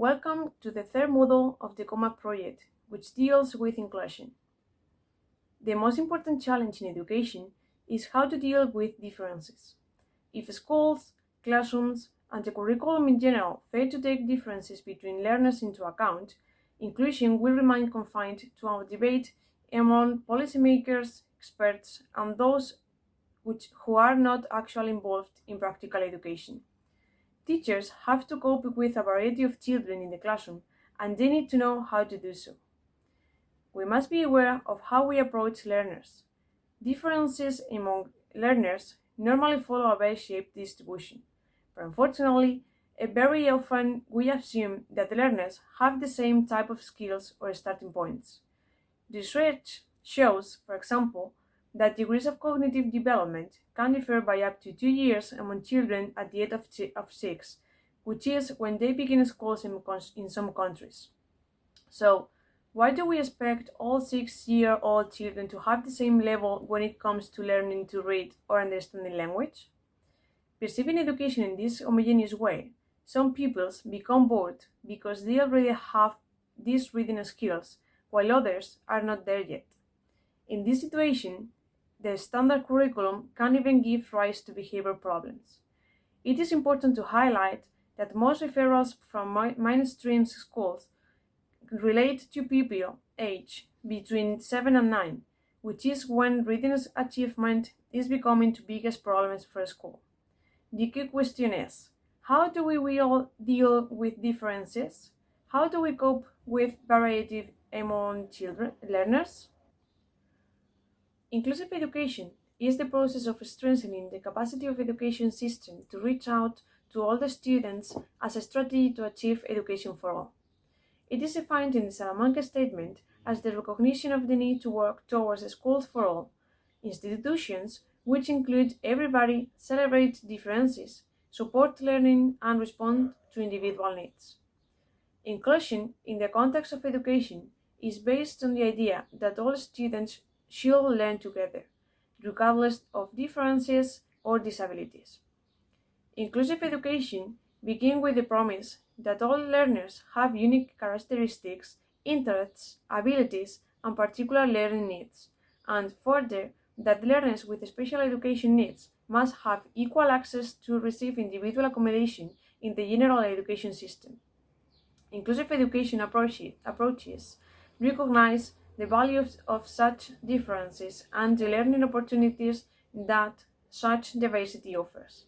Welcome to the third module of the COMA project, which deals with inclusion. The most important challenge in education is how to deal with differences. If schools, classrooms, and the curriculum in general fail to take differences between learners into account, inclusion will remain confined to a debate among policymakers, experts, and those who are not actually involved in practical education. Teachers have to cope with a variety of children in the classroom, and they need to know how to do so. We must be aware of how we approach learners. Differences among learners normally follow a bell-shaped distribution, but unfortunately, very often we assume that the learners have the same type of skills or starting points. Research shows, for example, that degrees of cognitive development can differ by up to 2 years among children at the age of 6, which is when they begin schools in some countries. So, why do we expect all 6-year-old children to have the same level when it comes to learning to read or understanding language? Perceiving education in this homogeneous way, some pupils become bored because they already have these reading skills, while others are not there yet. In this situation, the standard curriculum can even give rise to behavior problems. It is important to highlight that most referrals from mainstream schools relate to pupil age between 7 and 9, which is when reading achievement is becoming the biggest problems for a school. The key question is, how do we all deal with differences? How do we cope with variety among learners? Inclusive education is the process of strengthening the capacity of education system to reach out to all the students as a strategy to achieve education for all. It is defined in the Salamanca Statement as the recognition of the need to work towards schools for all. Institutions, which include everybody, celebrate differences, support learning, and respond to individual needs. Inclusion in the context of education is based on the idea that all students should learn together, regardless of differences or disabilities. Inclusive education begins with the promise that all learners have unique characteristics, interests, abilities, and particular learning needs, and further, that learners with special education needs must have equal access to receive individual accommodation in the general education system. Inclusive education approaches recognize the value of such differences and the learning opportunities that such diversity offers.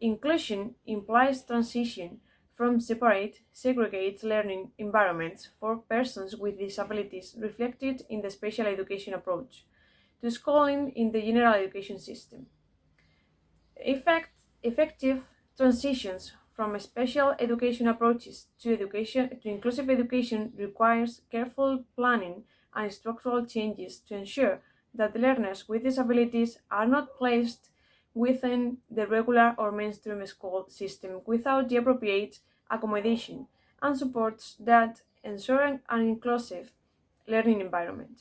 Inclusion implies transition from separate, segregated learning environments for persons with disabilities reflected in the special education approach to schooling in the general education system. Effective transitions from special education approaches to inclusive education requires careful planning and structural changes to ensure that learners with disabilities are not placed within the regular or mainstream school system without the appropriate accommodation and supports that ensure an inclusive learning environment.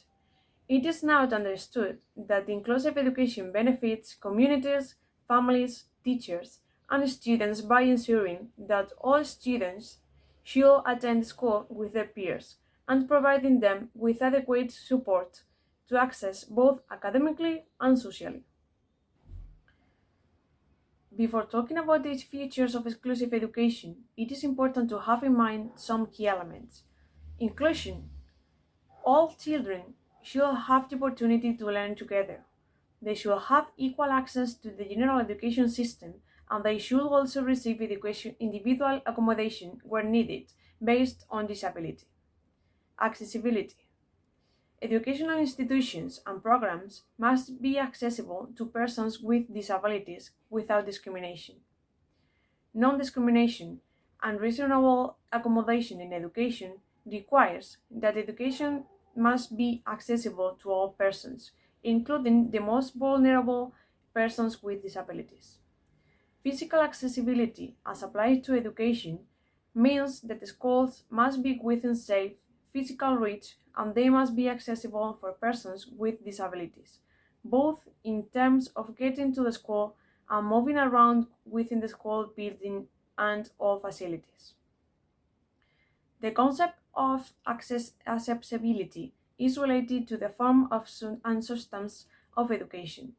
It is now understood that inclusive education benefits communities, families, teachers, and students by ensuring that all students should attend school with their peers and providing them with adequate support to access both academically and socially. Before talking about the features of inclusive education, it is important to have in mind some key elements. Inclusion. All children should have the opportunity to learn together. They should have equal access to the general education system, and they should also receive individual accommodation where needed based on disability. Accessibility. Educational institutions and programs must be accessible to persons with disabilities without discrimination. Non-discrimination and reasonable accommodation in education requires that education must be accessible to all persons, including the most vulnerable persons with disabilities. Physical accessibility as applied to education means that schools must be within safe physical reach and they must be accessible for persons with disabilities, both in terms of getting to the school and moving around within the school building and all facilities. The concept of accessibility is related to the form of and substance of education.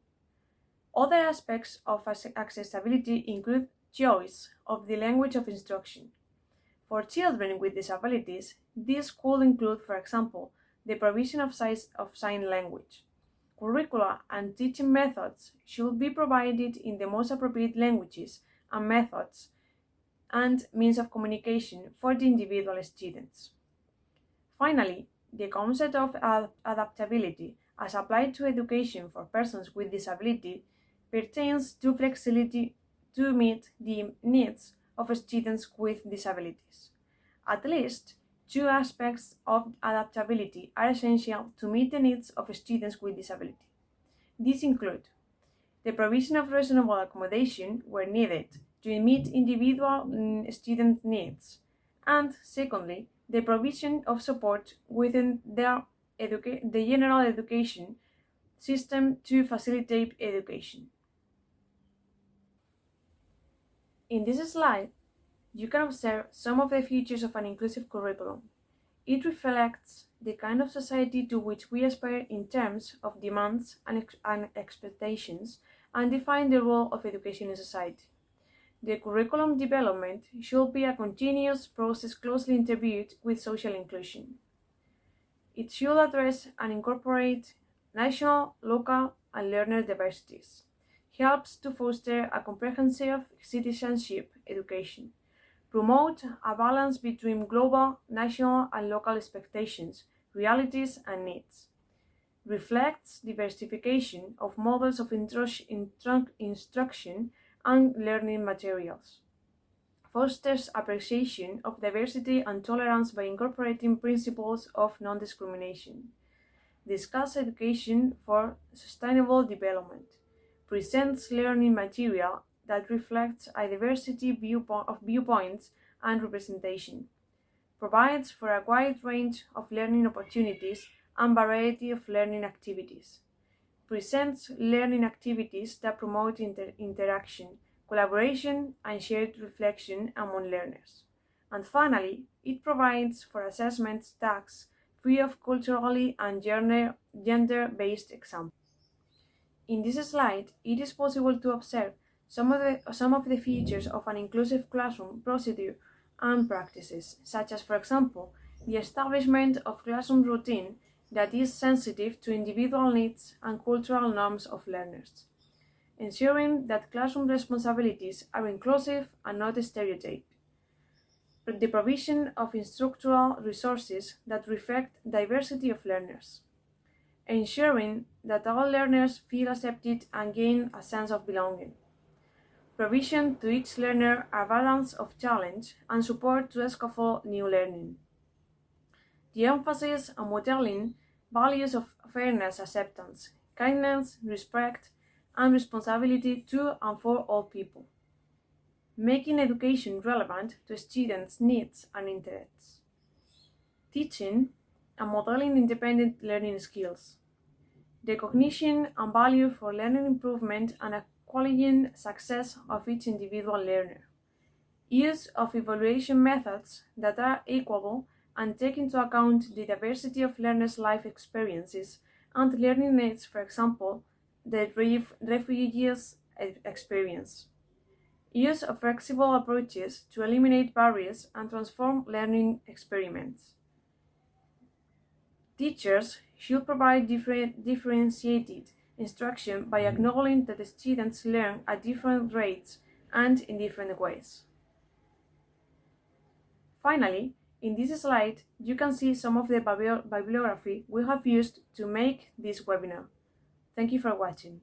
Other aspects of accessibility include choice of the language of instruction. For children with disabilities, this could include, for example, the provision of sign language. Curricula and teaching methods should be provided in the most appropriate languages and methods and means of communication for the individual students. Finally, the concept of adaptability as applied to education for persons with disability pertains to flexibility to meet the needs of students with disabilities. At least two aspects of adaptability are essential to meet the needs of students with disability. These include the provision of reasonable accommodation where needed to meet individual student needs, and secondly, the provision of support within the general education system to facilitate education. In this slide, you can observe some of the features of an inclusive curriculum. It reflects the kind of society to which we aspire in terms of demands and expectations and define the role of education in society. The curriculum development should be a continuous process closely interviewed with social inclusion. It should address and incorporate national, local, and learner diversities, helps to foster a comprehensive citizenship education, promote a balance between global, national, and local expectations, realities, and needs, reflects diversification of models of instruction and learning materials, fosters appreciation of diversity and tolerance by incorporating principles of non-discrimination, discusses education for sustainable development, presents learning material that reflects a diversity of viewpoints and representation, provides for a wide range of learning opportunities and variety of learning activities, presents learning activities that promote interaction, collaboration, and shared reflection among learners. And finally, it provides for assessment tasks free of culturally and gender-based examples. In this slide, it is possible to observe some of the features of an inclusive classroom procedure and practices, such as, for example, the establishment of classroom routine that is sensitive to individual needs and cultural norms of learners, ensuring that classroom responsibilities are inclusive and not stereotyped, the provision of instructional resources that reflect diversity of learners, ensuring that all learners feel accepted and gain a sense of belonging, provision to each learner a balance of challenge and support to scaffold new learning, the emphasis on modeling values of fairness, acceptance, kindness, respect, and responsibility to and for all people, making education relevant to students' needs and interests, teaching and modeling independent learning skills, recognition and value for learning improvement and acknowledging success of each individual learner, use of evaluation methods that are equable and take into account the diversity of learners' life experiences and learning needs, for example, the refugees' experience. Use of flexible approaches to eliminate barriers and transform learning experiments. Teachers should provide differentiated instruction by acknowledging that the students learn at different rates and in different ways. Finally, in this slide, you can see some of the bibliography we have used to make this webinar. Thank you for watching.